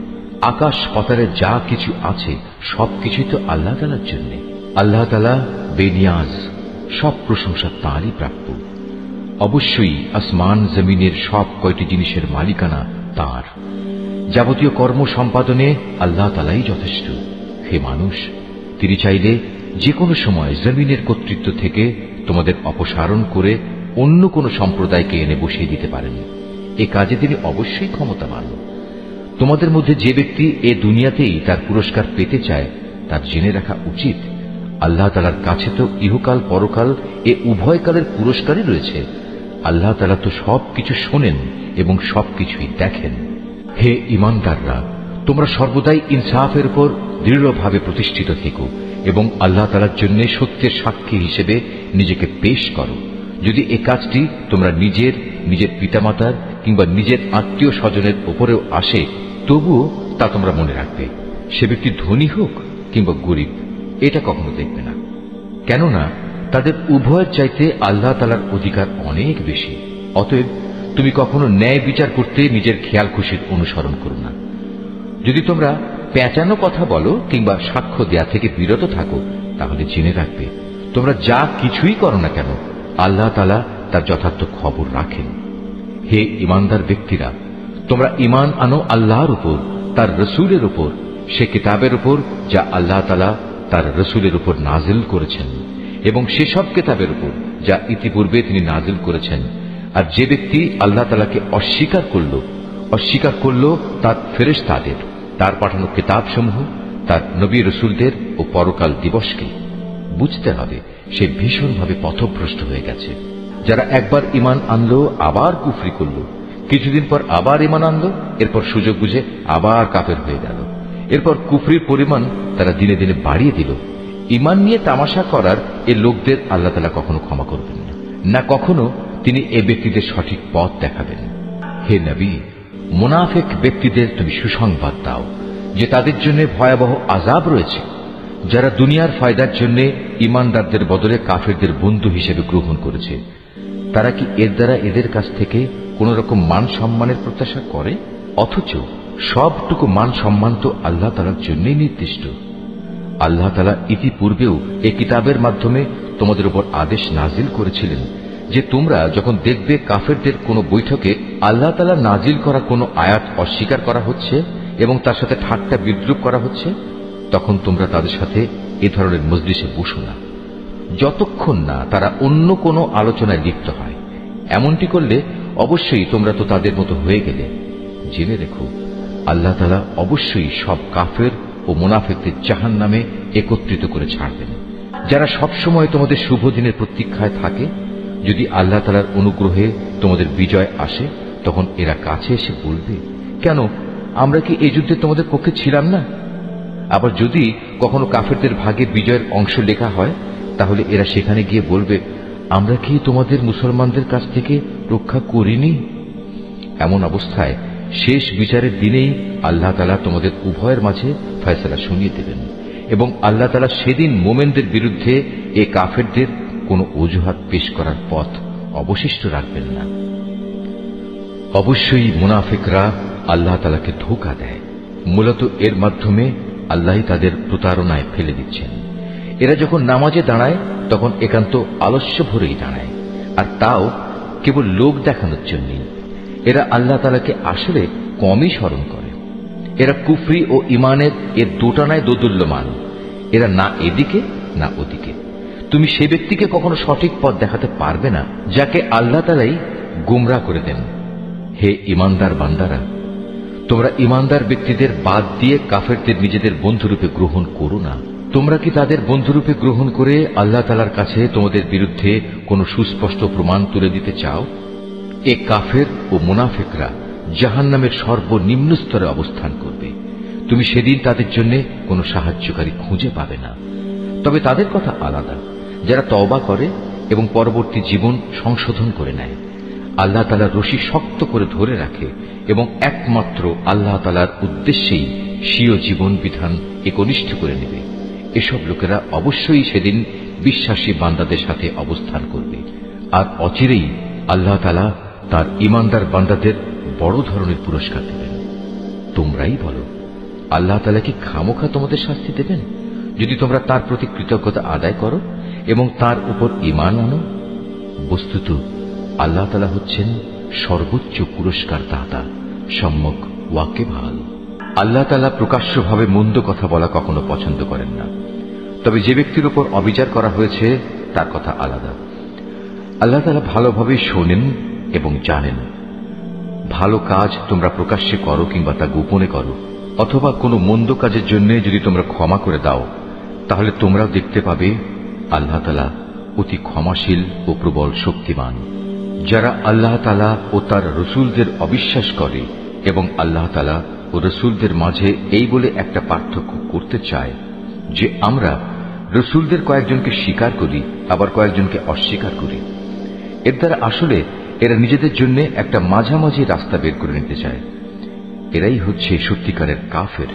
আকাশ পাতালে যা কিছু আছে সবকিছুই তো আল্লাহ তাআলার জন্য। আল্লাহ তাআলা বেনিয়াজ, সব প্রশংসা তাঁরই প্রাপ্য। অবশ্যই আসমান জমিনের সব কয়টি জিনিসের মালিকানা তাঁর। যাবতীয় কর্ম সম্পাদনে আল্লাহ তাআলাই যথেষ্ট। হে মানুষ, তিনি চাইলে যে কোনো সময় জমিনের কর্তৃত্ব থেকে তোমাদের অপসারণ করে অন্য কোন সম্প্রদায়কে এনে বসিয়ে দিতে পারেন। এ কাজে তিনি অবশ্যই ক্ষমতাবান। তোমাদের মধ্যে যে ব্যক্তি এ দুনিয়াতেই তার পুরস্কার পেতে চায়, তার জেনে রাখা উচিত আল্লাহ তাআলার কাছে তো ইহকাল পরকাল এ উভয় কালের পুরস্কারই রয়েছে। আল্লাহ তাআলা তো সবকিছু শোনেন এবং সবকিছুই দেখেন। হে ঈমানদাররা, তোমরা সর্বদাই ইনসাফের উপর দৃঢ়ভাবে প্রতিষ্ঠিত থেকো এবং আল্লাহ তাআলার জন্য সত্যের সাক্ষী হিসেবে নিজেকে পেশ করো। যদি এ কাজটি তোমরা নিজের পিতামাতার কিংবা নিজের আত্মীয় স্বজনের উপরেও আসে, তবুও তা তোমরা মনে রাখবে। সে ব্যক্তি ধনী হোক কিংবা গরিব, এটা কখনো দেখবে না। কেননা তাদের উভয়ের চাইতে আল্লাহ তাআলার অধিকার অনেক বেশি। অতএব তুমি কখনো ন্যায় বিচার করতে নিজের খেয়াল খুশির অনুসরণ করো না। যদি তোমরা পেঁচানো কথা বলো কিংবা সাক্ষ্য দেয়া থেকে বিরত থাকো, তাহলে জেনে রাখবে তোমরা যা কিছুই করো না কেন, আল্লাহ তাআলা তার যথার্থ খবর রাখেন। হে ঈমানদার ব্যক্তিরা, তোমরা ঈমান আনো আল্লাহর উপর, তার রসুলের উপর, সে কিতাবের উপর যা আল্লাহ তাআলা তার রসুলের উপর নাজিল করেছেন, এবং সেসব কিতাবের উপর যা ইতিপূর্বে তিনি নাজিল করেছেন। আর যে ব্যক্তি আল্লাহ তাআলাকে অস্বীকার করল তার ফেরেশতাদের, তার পাঠানো কিতাবসমূহ, তার নবী রসুলদের ও পরকাল দিবসকে, বুঝতে হবে সে ভীষণভাবে পথভ্রষ্ট হয়ে গেছে। যারা একবার ঈমান আনলো আবার কুফরি করল, কিছুদিন পর আবার ঈমান আনলো, এরপর সুযোগ বুঝে আবার কাফের হয়ে গেল, এরপর কুফরির পরিমাণ তারা দিনে দিনে বাড়িয়ে দিল। ঈমান নিয়ে তামাশা করার এ লোকদের আল্লাহ তাআলা কখনো ক্ষমা করবেন না, না কখনো তিনি এ ব্যক্তিদের সঠিক পথ দেখাবেন। হে নবী, মুনাফিক ব্যক্তিদের তুমি সুসংবাদ দাও যে তাদের জন্য ভয়াবহ আযাব রয়েছে, যারা দুনিয়ার ফায়দার জন্য ঈমানদারদের বদলে কাফেরদের বন্ধু হিসেবে গ্রহণ করেছে। তারা কি এর দ্বারা এদের কাছ থেকে কোন রকম মান সম্মানের প্রত্যাশা করে? অথচ সবটুকু মান সম্মান তো আল্লাহ তাআলার জন্যই নির্দিষ্ট। আল্লাহ তাআলা ইতিপূর্বেও এই কিতাবের মাধ্যমে তোমাদের উপর আদেশ নাজিল করেছিলেন যে তোমরা যখন দেখবে কাফেরদের কোন বৈঠকে আল্লাহ তাআলা নাজিল করা কোন আয়াত অস্বীকার করা হচ্ছে এবং তার সাথে ঠাট্টা বিদ্রূপ করা হচ্ছে, তখন তোমরা তাদের সাথে এ ধরনের মজলিসে বসো না, যতক্ষণ না তারা অন্য কোনো আলোচনায় লিপ্ত হয়। এমনটি করলে অবশ্যই তোমরা তো তাদের মতো হয়ে গেলে। জেনে রেখো, আল্লাহ তাআলা অবশ্যই সব কাফের ও মুনাফিকদের জাহান্নামে একত্রিত করে ছাড়বেন। যারা সবসময় তোমাদের শুভ দিনের প্রতীক্ষায় থাকে, যদি আল্লাহ তাআলার অনুগ্রহে তোমাদের বিজয় আসে, তখন এরা কাছে এসে বলবে, কেন আমরা কি এই যুদ্ধে তোমাদের পক্ষে ছিলাম না? আবার যদি কখনো কাফেরদের ভাগে বিজয়ের অংশ লেখা হয়, তাহলে এরা সেখানে গিয়ে বলবে, আমরা কি তোমাদের মুসলমানদের কাছ থেকে রক্ষা করিনি? এমন অবস্থায় শেষ বিচারের দিনেই আল্লাহ তাআলা তোমাদের উভয়ের মাঝে ফয়সালা শুনিয়ে দেবেন এবং আল্লাহ তাআলা সেদিন মোমেনদের বিরুদ্ধে এ কাফেরদের কোনো অজুহাত পেশ করার পথ অবশিষ্ট রাখবেন না। অবশ্যই মুনাফিকরা আল্লাহ তাআলাকে ধোঁকা দেয়। মূলত এর মাধ্যমে আল্লাহই তাদের প্রতারণায় ফেলে দিচ্ছেন। এরা যখন নামাজে দাঁড়ায় তখন একান্ত আলস্য ভরেই দাঁড়ায়, আর তাও কেবল লোক দেখানোর জন্যই। এরা আল্লাহ তাআলাকে আসলে কমই স্মরণ করে। এরা কুফরি ও ইমানের এর দোটানায় দোদুল্যমান। এরা না এদিকে না ওদিকে। তুমি সে ব্যক্তিকে কখনো সঠিক পথ দেখাতে পারবে না যাকে আল্লাহ তাআলাই গোমরাহ করে দেন। হে ইমানদার বান্দারা, তোমরা ইমানদার ব্যক্তিদের বাদ দিয়ে কাফেরদের নিজেদের বন্ধুরূপে গ্রহণ করো না। তোমরা কি তাদের বন্ধুরূপে গ্রহণ করে আল্লাহ তাআলার কাছে তোমাদের বিরুদ্ধে কোনো সুস্পষ্ট প্রমাণ তুলে দিতে চাও? এ কাফের ও মুনাফিকরা জাহান্নামের সর্বনিম্ন স্তরে অবস্থান করবে। তুমি সেদিন তাদের জন্য কোনো সাহায্যকারী খুঁজে পাবে না। তবে তাদের কথা আলাদা, যারা তওবা করে এবং পরবর্তী জীবন সংশোধন করে নেয়, আল্লাহ তাআলার রশি শক্ত করে ধরে রাখে এবং একমাত্র আল্লাহ তাআলার উদ্দেশ্যেই স্বীয় জীবন বিধান একনিষ্ঠ করে নেবে। এসব লোকেরা অবশ্যই সেদিন বিশ্বাসী বান্দাদের সাথে অবস্থান করবে, আর অচিরেই আল্লাহ তাআলা তার ঈমানদার বান্দাদের বড় ধরনের পুরস্কার দেবেন। তোমরাই বলো, আল্লাহ তাআলা কি খামোখা তোমাদের শাস্তি দেবেন যদি তোমরা তার প্রতি কৃতজ্ঞতা আদায় করো এবং তার উপর ঈমান আনো? বস্তুত আল্লাহ তাআলা হচ্ছেন সর্বোচ্চ পুরস্কার দাতা, সম্যক ওয়াকিবহাল। আল্লাহ তাআলা প্রকাশ্যভাবে মন্দ কথা বলা কখনো পছন্দ করেন না। তবে যে ব্যক্তির উপর অবিচার করা হয়েছে তার কথা আলাদা। আল্লাহ তাআলা ভালোভাবে শোনেন এবং জানেন। ভালো কাজ তোমরা প্রকাশ্যে করো কিংবা তা গোপনে করো, অথবা কোনো মন্দ কাজের জন্য যদি তোমরা ক্ষমা করে দাও, তাহলে তোমরাও দেখতে পাবে আল্লাহ তাআলা অতি ক্ষমাশীল ও প্রবল শক্তিমান। যারা আল্লাহ তাআলা ও তার রসুলদের অবিশ্বাস করে এবং আল্লাহ তাআলা ও রসুলদের মাঝে এই বলে একটা পার্থক্য করতে চায় যে আমরা রসুলদের কয়েকজনকে স্বীকার করি আবার কয়েকজনকে অস্বীকার করি, এর দ্বারা আসলে এরা নিজেদের জন্য একটা মাঝামাঝি রাস্তা বের করে নিতে চায়। এরাই হচ্ছে সত্যিকারের কাফের,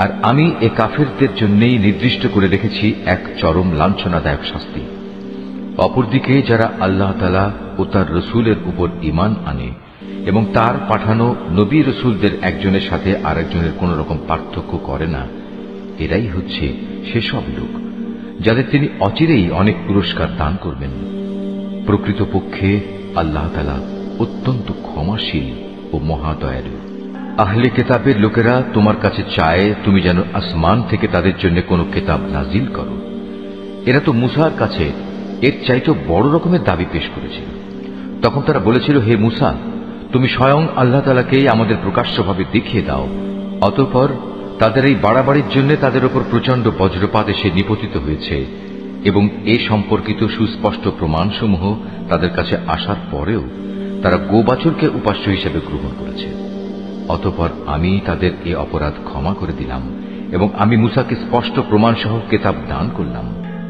আর আমি এ কাফেরদের জন্যই নির্দিষ্ট করে রেখেছি এক চরম লাঞ্ছনাদায়ক শাস্তি। অপরদিকে যারা আল্লাহ তাআলা ও তার রসুলের উপর ঈমান আনে এবং তার পাঠানো নবী রসুলদের একজনের সাথে আরেকজনের কোন রকম পার্থক্য করে না, এরাই হচ্ছে সেসব লোক যাদের তিনি অচিরেই অনেক পুরস্কার দান করবেন। প্রকৃতপক্ষে আল্লাহ তাআলা অত্যন্ত ক্ষমাশীল ও মহাদয়ালু। আহলে কিতাবের লোকেরা তোমার কাছে চায় তুমি যেন আসমান থেকে তাদের জন্য কোনো কিতাব নাজিল করো। এরা তো মুসার কাছে এর চাইতে বড় রকমের দাবি পেশ করেছিল। তখন তারা বলেছিল, হে মুসা, তুমি স্বয়ং আল্লাহ তাআলাকেই আমাদের প্রকাশ্যভাবে দেখিয়ে দাও। অতঃপর তাদের এই বাড়াবাড়ির জন্য তাদের উপর প্রচন্ড বজ্রপাত এসে নিপতিত হয়েছে এবং এ সম্পর্কিত সুস্পষ্ট প্রমাণসমূহ তাদের কাছে আসার পরেও তারা গোবাছুরকে উপাস্য হিসেবে গ্রহণ করেছে। অতঃপর আমি তাদের এ অপরাধ ক্ষমা করে দিলাম এবং আমি মুসাকে স্পষ্ট প্রমাণসহ কিতাব দান করলাম।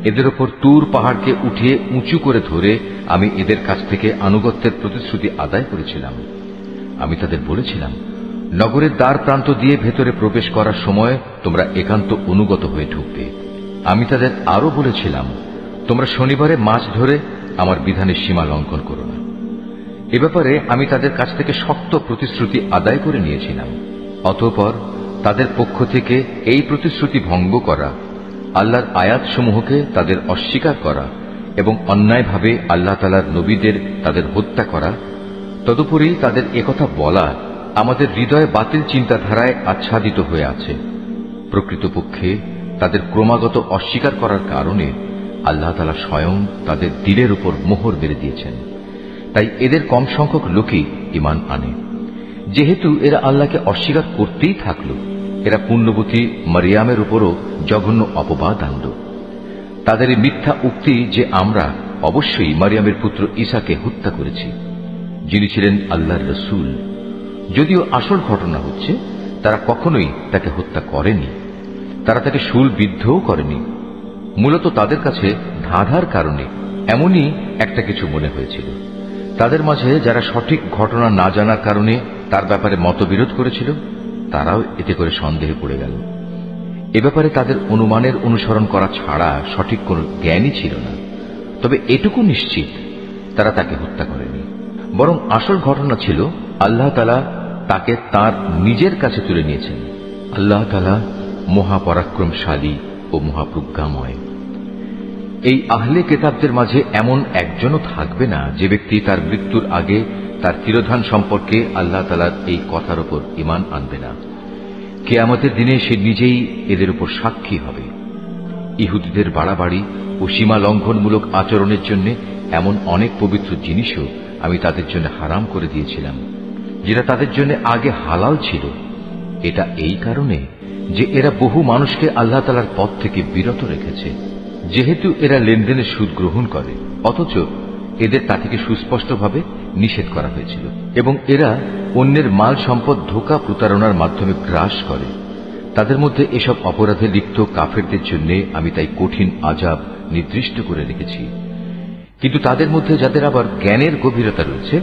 এদের ওপর তুর পাহাড়কে উঠিয়ে উঁচু করে ধরে আমি এদের কাছ থেকে আনুগত্যের প্রতিশ্রুতি আদায় করেছিলাম। আমি তাদের বলেছিলাম, নগরের দ্বার প্রান্ত দিয়ে ভেতরে প্রবেশ করার সময় তোমরা একান্ত অনুগত হয়ে ঢুকবে। আমি তাদের আরো বলেছিলাম, তোমরা শনিবারে মাছ ধরে আমার বিধানের সীমা লঙ্ঘন করো না। এ ব্যাপারে আমি তাদের কাছ থেকে শক্ত প্রতিশ্রুতি আদায় করে নিয়েছিলাম। অতঃপর তাদের পক্ষ থেকে এই প্রতিশ্রুতি ভঙ্গ করা, আল্লাহর আয়াতসমূহকে তাদের অস্বীকার করা এবং অন্যায়ভাবে আল্লাহ তাআলার নবীদের তাদের হত্যা করা, তদুপরি তাদের একথা বলা আমাদের হৃদয়ে বাতিল চিন্তাধারায় আচ্ছাদিত হয়ে আছে। প্রকৃতপক্ষে তাদের ক্রমাগত অস্বীকার করার কারণে আল্লাহ তাআলা স্বয়ং তাদের দিলের উপর মোহর মেরে দিয়েছেন। তাই এদের কম সংখ্যক লোকই ঈমান আনে। যেহেতু এরা আল্লাহকে অস্বীকার করতেই থাকল, এরা পুণ্যবতী মারিয়ামের উপরও জঘন্য অপবাদ আনল। তাদের এই মিথ্যা উক্তি যে আমরা অবশ্যই মারিয়ামের পুত্র ঈসাকে হত্যা করেছি, যিনি ছিলেন আল্লাহর রসূল। যদিও আসল ঘটনা হচ্ছে তারা কখনোই তাকে হত্যা করেনি, তারা তাকে শূলবিদ্ধও করেনি। মূলত তাদের কাছে ধাঁধার কারণে এমনই একটা কিছু মনে হয়েছিল। তাদের মাঝে যারা সঠিক ঘটনা না জানার কারণে তার ব্যাপারে মতবিরোধ করেছিল, তারাও এতে করে সন্দেহে পড়ে গেল। এ ব্যাপারে তাদের অনুমানের অনুসরণ করা ছাড়া সঠিক কোন জ্ঞানই ছিল না। তবে এটুকু নিশ্চিত, তারা তাকে হত্যা করেনি, বরং আসল ঘটনা ছিল আল্লাহ তাআলা তাকে তার নিজের কাছে তুলে নিয়েছেন। আল্লাহ তাআলা মহাপরাক্রমশালী ও মহাপ্রজ্ঞাময়। এই আহলে কিতাবদের মাঝে এমন একজনও থাকবে না যে ব্যক্তি তার মৃত্যুর আগে তার তিরোধান সম্পর্কে আল্লাহ তাআলার এই কথার উপর ঈমান আনবে না। কিয়ামতের দিনে সে নিজেই এদের উপর সাক্ষী হবে। ইহুদিদের বাড়াবাড়ি ও সীমা লঙ্ঘনমূলক আচরণের জন্য এমন অনেক পবিত্র জিনিসও আমি তাদের জন্য হারাম করে দিয়েছিলাম, যেটা তাদের জন্য আগে হালাল ছিল। এটা এই কারণে যে এরা বহু মানুষকে আল্লাহ তাআলার পথ থেকে বিরত রেখেছে। যেহেতু এরা লেনদেনের সুদ গ্রহণ করে, অথচ এদের তা থেকে সুস্পষ্টভাবে নিষেধ করা হয়েছিল, এবং এরা অন্যের মাল সম্পদ ধোঁকা প্রতারণার মাধ্যমে গ্রাস করে। তাদের মধ্যে এসব অপরাধে লিপ্ত কাফেরদের জন্য আমি তাই কঠিন আযাব নির্দিষ্ট করে রেখেছি। কিন্তু তাদের মধ্যে যাদের আবার জ্ঞানের গভীরতা রয়েছে,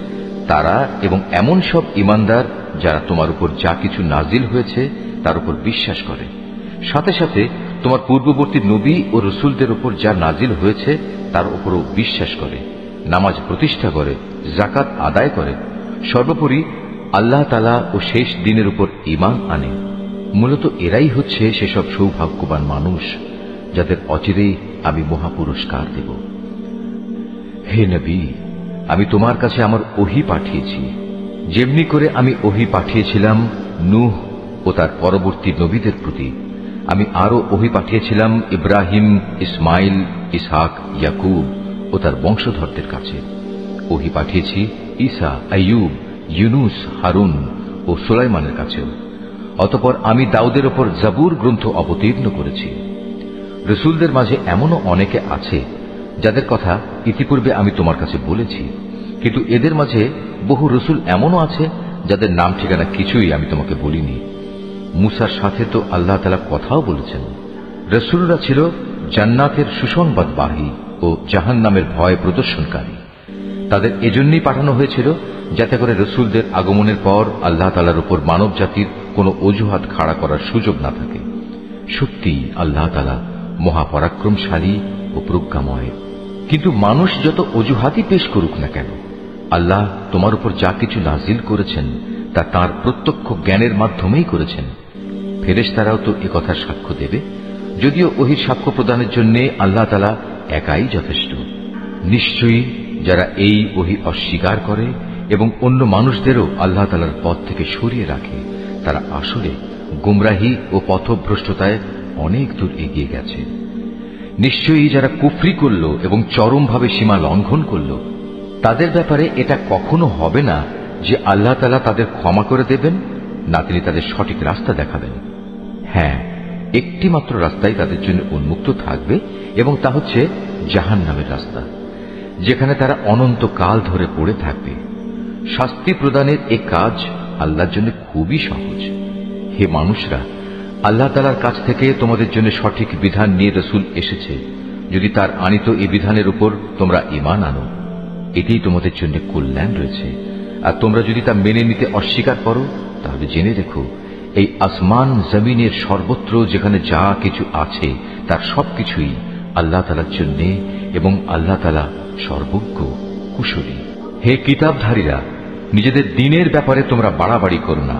তারা এবং এমন সব ঈমানদার যারা তোমার উপর যা কিছু নাজিল হয়েছে তার উপর বিশ্বাস করে, সাথে সাথে তোমার পূর্ববর্তী নবী ও রসুলদের উপর যা নাজিল হয়েছে তার উপরও বিশ্বাস করে, নামাজ প্রতিষ্ঠা করে, যাকাত আদায় করে, সর্বোপরি আল্লাহ তাআলা ও শেষ দিনের উপর ঈমান আনে। মূলত এরাই হচ্ছে সেসব সৌভাগ্যবান মানুষ যাদের অচিরেই আমি মহাপুরস্কার দেব। হে নবী, আমি তোমার কাছে আমার ওহী পাঠিয়েছি, যেমনি করে আমি ওহী পাঠিয়েছিলাম নূহ ও তার পরবর্তী নবীদের প্রতি। আমি আরো ওহী পাঠিয়েছিলাম ইব্রাহিম, ইসমাইল, ইসহাক, ইয়াকুব ও তার বংশধরদের কাছে। ওহী পাঠিয়েছি ঈসা, আইয়ুব, ইউনুস, হারুন ও সুলাইমানের কাছেও। অতঃপর আমি দাউদের ওপর জাবুর গ্রন্থ অবতীর্ণ করেছি। রসুলদের মাঝে এমনও অনেকে আছে যাদের কথা ইতিপূর্বে আমি তোমার কাছে বলেছি, কিন্তু এদের মাঝে বহু রসুল এমনও আছে যাদের নাম ঠিকানা কিছুই আমি তোমাকে বলিনি। মুসার সাথে তো আল্লাহ তাআলা কথাও বলেছেন। রসুলরা ছিল জান্নাতের সুসংবাদবাহী ও জাহান্নামের ভয় প্রদর্শনকারী। তাদের এজন্যই পাঠানো হয়েছিল যাতে করে রসুলদের আগমনের পর আল্লাহ তাআলার উপর মানব জাতির কোনো অজুহাত খাড়া করার সুযোগ না থাকে। সত্যি আল্লাহ তাআলা মহাপরাক্রমশালী ও প্রজ্ঞাময়। কিন্তু মানুষ যত অজুহাতই পেশ করুক না কেন, আল্লাহ তোমার উপর যা কিছু নাজিল করেছেন তা তাঁর প্রত্যক্ষ জ্ঞানের মাধ্যমেই করেছেন। ফেরেশতারাও তো একথার সাক্ষ্য দেবে, যদিও ওহীর সাক্ষ্য প্রদানের জন্য আল্লাহ তাআলা একাই যথেষ্ট। নিশ্চয়ই যারা এই ওহী অস্বীকার করে এবং অন্য মানুষদেরও আল্লাহ তাআলার পথ থেকে সরিয়ে রাখে, তারা আসলে গুমরাহি ও পথভ্রষ্টতায় অনেক দূর এগিয়ে গেছে। নিশ্চয়ই যারা কুফরি করল এবং চরমভাবে সীমা লঙ্ঘন করল, তাদের ব্যাপারে এটা কখনো হবে না যে আল্লাহ তাআলা তাদের ক্ষমা করে দেবেন, না তিনি তাদের সঠিক রাস্তা দেখাবেন। হ্যাঁ, একটি মাত্র রাস্তাই তাদের জন্য উন্মুক্ত থাকবে, এবং তা হচ্ছে জাহান্নামের রাস্তা, যেখানে তারা অনন্তকাল ধরে পড়ে থাকবে। শাস্তি প্রদানের এ কাজ আল্লাহর জন্য খুবই সহজ। হে মানুষরা, আল্লাহ তাআলার কাছ থেকে তোমাদের জন্য সঠিক বিধান নিয়ে রসুল এসেছে। যদি তার আনিত এই বিধানের উপর তোমরা ঈমান আনো, এতেই তোমাদের জন্য কল্যাণ রয়েছে, আর তোমরা যদি তা মেনে নিতে অস্বীকার করো তাহলে জেনে রেখো এই আসমান জমিনের সর্বত্র যেখানে যা কিছু আছে তার সবকিছুই আল্লাহ তাআলার জন্য এবং আল্লাহ তাআলা সর্বজ্ঞ কুশলী। হে কিতাবধারীরা, নিজেদের দ্বীনের ব্যাপারে তোমরা বাড়াবাড়ি করো না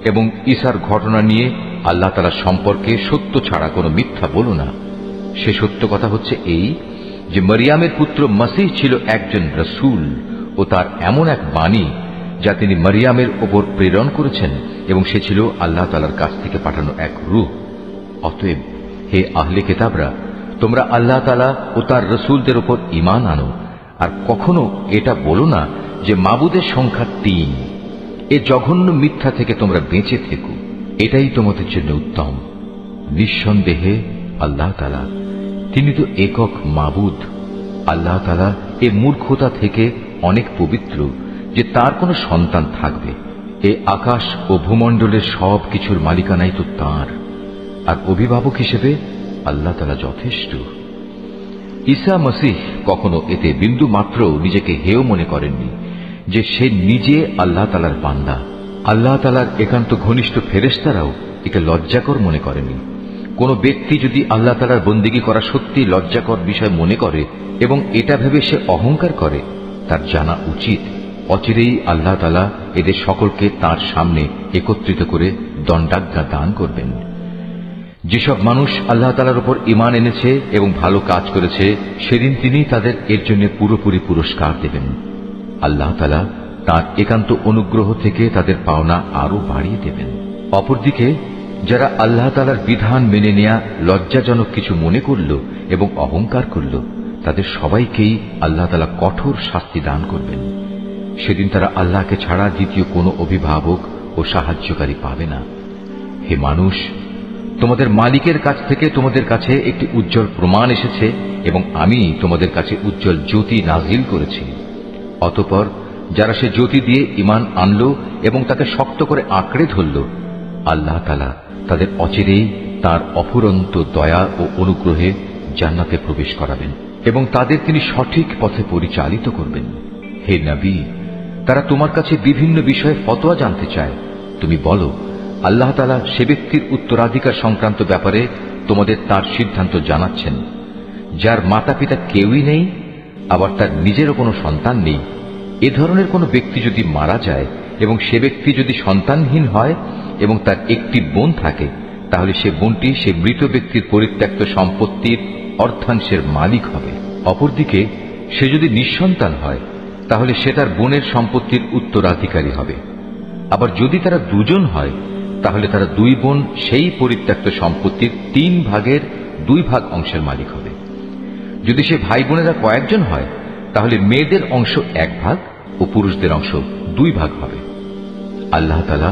এবং ঈসার ঘটনা নিয়ে আল্লাহ তাআলার সম্পর্কে সত্য ছাড়া কোনো মিথ্যা বলো না। সে সত্য কথা হচ্ছে এই যে মরিয়ামের পুত্র মসীহ ছিল একজন রাসূল ও তার এমন এক বাণী যা তিনি মরিয়ামের ওপর প্রেরণ করেছেন এবং সে ছিল আল্লাহ তাআলার কাছ থেকে পাঠানো এক রূহ। অতএব হে আহলে কিতাবরা, তোমরা আল্লাহ তাআলা ও তার রাসূলদের উপর ঈমান আনো আর কখনো এটা বলো না যে মাবুদের সংখ্যা ৩। এ জঘন্য মিথ্যা থেকে তোমরা বেঁচে থেকো, এটাই তোমাদের জন্য উত্তম। নিঃসন্দেহে আল্লাহ তাআলা তিনি তো একক মাবুদ। আল্লাহ তাআলা এ মূর্খতা থেকে অনেক পবিত্র যে তার কোনো সন্তান থাকবে। এ আকাশ ও ভূমণ্ডলের সব কিছুর মালিকানাই তো তাঁর, আর অভিভাবক হিসেবে আল্লাহ তাআলা যথেষ্ট। ঈসা মসীহ কখনো এতে বিন্দু মাত্র নিজেকে হেয় মনে করেননি যে সে নিজে আল্লাহ তাআলার বান্দা। আল্লাহ তাআলার একান্ত ঘনিষ্ঠ ফেরেশতারাও একে লজ্জাকর মনে করেনি। কোন ব্যক্তি যদি আল্লাহ তাআলার বন্দেগী করা সত্যি লজ্জাকর বিষয় মনে করে এবং এটা ভেবে সে অহংকার করে, তার জানা উচিত অচিরেই আল্লাহ তাআলা এদের সকলকে তার সামনে একত্রিত করে দণ্ডাজ্ঞা দান করবেন। যেসব মানুষ আল্লাহ তাআলার উপর ঈমান এনেছে এবং ভালো কাজ করেছে, সেদিন তিনি তাদের এর জন্য পুরোপুরি পুরস্কার দেবেন। আল্লাহ তাআলা তাঁর একান্ত অনুগ্রহ থেকে তাদের পাওনা আরো বাড়িয়ে দেবেন। অপরদিকে যারা আল্লাহ তাআলার বিধান মেনে নেয়া লজ্জাজনক কিছু মনে করল এবং অহংকার করল, তাদের সবাইকেই আল্লাহ তাআলা কঠোর শাস্তি দান করবেন। সেদিন তারা আল্লাহকে ছাড়া দ্বিতীয় কোনো অভিভাবক ও সাহায্যকারী পাবে না। হে মানুষ, তোমাদের মালিকের কাছ থেকে তোমাদের কাছে একটি উজ্জ্বল প্রমাণ এসেছে এবং আমি তোমাদের কাছে উজ্জ্বল জ্যোতি নাজিল করেছি। অতঃপর যারা সে জ্যোতি দিয়ে ঈমান আনল এবং তাকে শক্ত করে আঁকড়ে ধরল, আল্লাহ তাআলা তাদের অচিরেই তার অফুরন্ত দয়া ও অনুগ্রহে জান্নাতে প্রবেশ করাবেন এবং তাদের তিনি সঠিক পথে পরিচালিত করবেন। হে নবী, তারা তোমার কাছে বিভিন্ন বিষয়ে ফতোয়া জানতে চায়। তুমি বলো, আল্লাহ তাআলা সে ব্যক্তির উত্তরাধিকার সংক্রান্ত ব্যাপারে তোমাদের তার সিদ্ধান্ত জানাচ্ছেন যার মাতা পিতা কেউই নেই, আবার তার নিজেরও কোনো সন্তান নেই। এ ধরনের কোনো ব্যক্তি যদি মারা যায় এবং সে ব্যক্তি যদি সন্তানহীন হয় এবং তার একটি বোন থাকে, তাহলে সে বোনটি সে মৃত ব্যক্তির পরিত্যক্ত সম্পত্তির অর্ধাংশের মালিক হবে। অপরদিকে সে যদি নিঃসন্তান হয়, তাহলে সে তার বোনের সম্পত্তির উত্তরাধিকারী হবে। আবার যদি তারা দুজন হয়, তাহলে তারা দুই বোন সেই পরিত্যক্ত সম্পত্তির 3 ভাগের 2 ভাগ অংশের মালিক হবে। যদি সে ভাই বোনেরা কয়েকজন হয়, তাহলে মেয়েদের অংশ 1 ভাগ ও পুরুষদের অংশ 2 ভাগ হবে। আল্লাহ তাআলা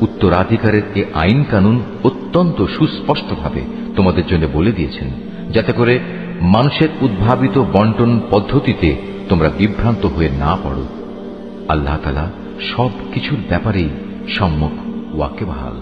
উত্তরাধিকারের এ আইন কানুন অত্যন্ত সুস্পষ্টভাবে তোমাদের জন্য বলে দিয়েছেন, যাতে করে মানুষের উদ্ভাবিত বন্টন পদ্ধতিতে তোমরা বিভ্রান্ত হয়ে না পড়ো। আল্লাহ তাআলা সব কিছুর ব্যাপারেই সম্যক ওয়াকিবহাল।